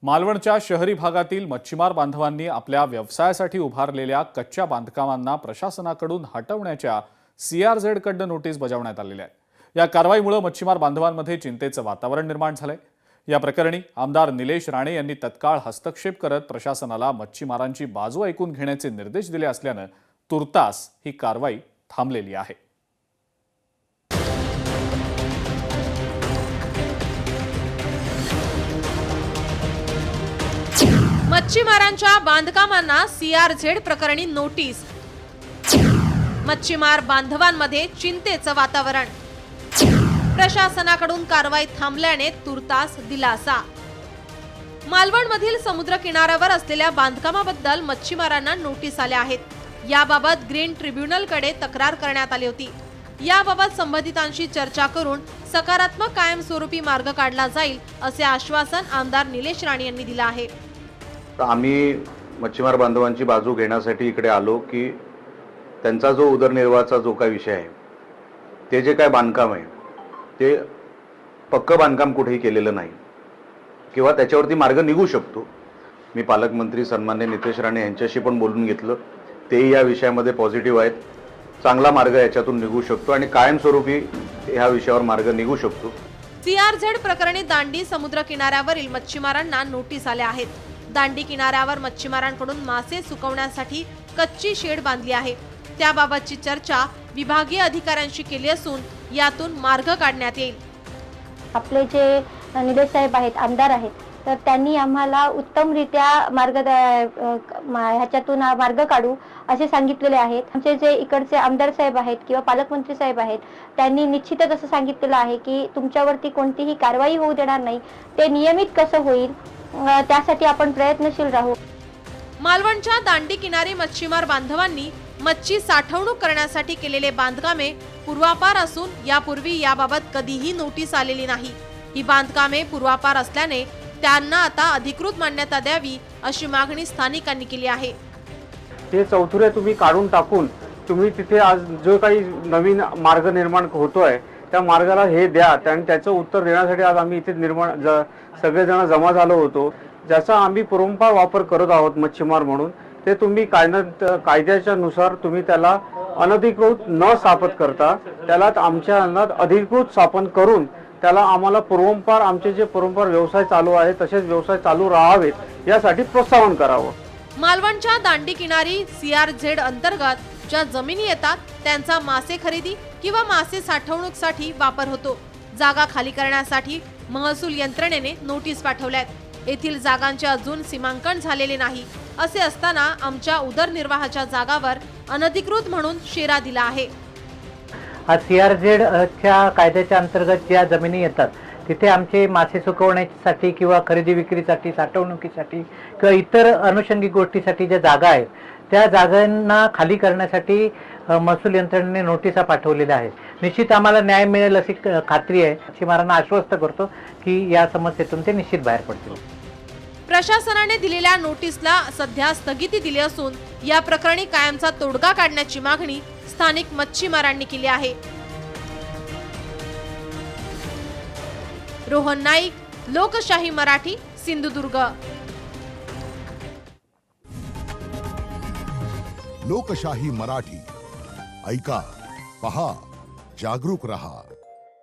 मालवणच्या शहरी भागातील मच्छीमार बांधवांनी आपल्या व्यवसायासाठी उभारलेल्या कच्च्या बांधकामांना प्रशासनाकडून हटवण्याच्या CRZ-कडून नोटीस बजावण्यात आलेल्या आहेत। या कारवाईमुळे मच्छीमार बांधवांमध्ये चिंतेचं वातावरण निर्माण झालंय। या प्रकरणी आमदार निलेश राणे यांनी तत्काळ हस्तक्षेप करत प्रशासनाला मच्छीमारांची बाजू ऐकून घेण्याचे निर्देश दिले असल्यानं तुर्तास ही कारवाई थांबलेली आहे। मच्छीमारांच्या बांधकामांना CRZ प्रकरणी नोटीस। मच्छीमार बांधवांमध्ये चिंतेचं वातावरण। प्रशासनाकडून कारवाई थांबल्याने तुर्तास दिलासा। मालवणमधील समुद्र किनाऱ्यावर असलेल्या बांधकामाबद्दल मच्छीमारांना नोटीस आल्या आहेत। याबाबत ग्रीन ट्रिब्युनलकडे तक्रार करण्यात आली होती। याबाबत संबंधितांशी चर्चा करून सकारात्मक कायमस्वरूपी मार्ग काढला जाईल असे आश्वासन आमदार निलेश राणे यांनी दिले आहे। आम्ही मच्छीमार बांधवांची बाजू घेण्यासाठी इकडे आलो की त्यांचा जो उदरनिर्वाहाचा जो काही विषय आहे, ते जे काय बांधकाम आहे ते पक्कं बांधकाम कुठेही केलेलं नाही किंवा त्याच्यावरती मार्ग निघू शकतो। मी पालकमंत्री सन्मान्य नितेश राणे यांच्याशी पण बोलून घेतलं, तेही या विषयामध्ये पॉझिटिव्ह आहेत। चांगला मार्ग याच्यातून निघू शकतो आणि कायमस्वरूपी ह्या विषयावर मार्ग निघू शकतो। CRZ प्रकरणी दांडी समुद्र किनाऱ्यावरील मच्छीमारांना नोटीस आल्या आहेत। दांडी किनाऱ्यावर मच्छीमारांकडून मासे सुकवण्यासाठी कच्ची शेड बांधली आहे। त्याबाबतची चर्चा विभागीय अधिकाऱ्यांशी केली असून यातून मार्ग काढण्यात येईल। आपले जे निलेश साहेब आहेत, आमदार आहेत, तर त्यांनी आम्हाला उत्तमरित्या ह्याच्यातून मार्ग काढू असे सांगितलेले आहेत। आमचे जे इकडचे आमदार साहेब आहेत किंवा पालकमंत्री साहेब आहेत, त्यांनी निश्चितच असं सांगितलेलं आहे की तुमच्यावरती कोणतीही कारवाई होऊ देणार नाही। ते नियमित कसं होईल त्यासाठी आपण प्रयत्नशील राहू। मालवणच्या दांडी किनारी मच्छीमार बांधवांनी मच्छी साठवणूक करण्यासाठी केलेले बांधकामे पूर्वापार असून यापूर्वी याबाबत कधीही नोटीस आलेली नाही। ही बांधकामे पूर्वापार असल्याने त्यांना आता अधिकृत मान्यता द्यावी अशी मागणी स्थानिकांनी केली आहे। ते चौथुरे तुम्ही काढून टाकून तुम्ही तिथे आज जो काही नवीन मार्ग निर्माण होतोय त्या मार्गाला हे द्या, आणि त्याचं उत्तर देण्यासाठी आज आम्ही इथे सगळेजण जमा झालो होतो, ज्याचा आम्ही परंपरा वापर करत आहोत मच्छीमार म्हणून। ते तुम्ही कायद्याच्या नुसार तुम्ही त्याला अनधिकृत न स्थापित करता त्याला आमच्या अंगात अधिकृत स्थापन करून त्याला आम्हाला पूर्वंपार आमचे जे परंपरा व्यवसाय चालू आहे तसेच व्यवसाय चालू राहावेत यासाठी प्रोत्साहन करावं। मालवणच्या दांडी किनारी CRZ अंतर्गत ज्या जमिनी येतात त्यांचा मासे खरेदी किंवा मासे साठवणूकसाठी वापर होतो। जागा खाली करण्यासाठी महसूल यंत्रणेने नोटीस पाठवल्यात। येथील जागांचे अजून सीमांकन झालेले नाही। असे असताना आमच्या उदरनिर्वाहाच्या जागावर अनधिकृत म्हणून शेरा दिला आहे। CRZ कायद्याच्या अंतर्गत ज्या जमिनी येतात तिथे आमचे मासे सुकवण्यासाठी किंवा खरेदी विक्रीसाठी, साठवणुकीसाठी किंवा इतर अनुषंगिक गोष्टीसाठी ज्या जागा आहेत त्या जागांना खाली करण्यासाठी महसूल यंत्रणेने नोटिसा पाठवलेल्या आहेत। निश्चित आम्हाला न्याय मिळेल अशी खात्री आहे। मच्छीमारांना आश्वस्त करतो की या समस्येतून ते निश्चित बाहेर पडतील। प्रशासनाने दिलेल्या नोटीसला सध्या स्थगिती दिली असून या प्रकरणी कायमचा तोडगा काढण्याची मागणी स्थानिक मच्छीमारांनी केली आहे। रोहन नाईक, लोकशाही मराठी, सिंधुदुर्ग। लोकशाही मराठी ऐका, पहा, जागरूक रहा।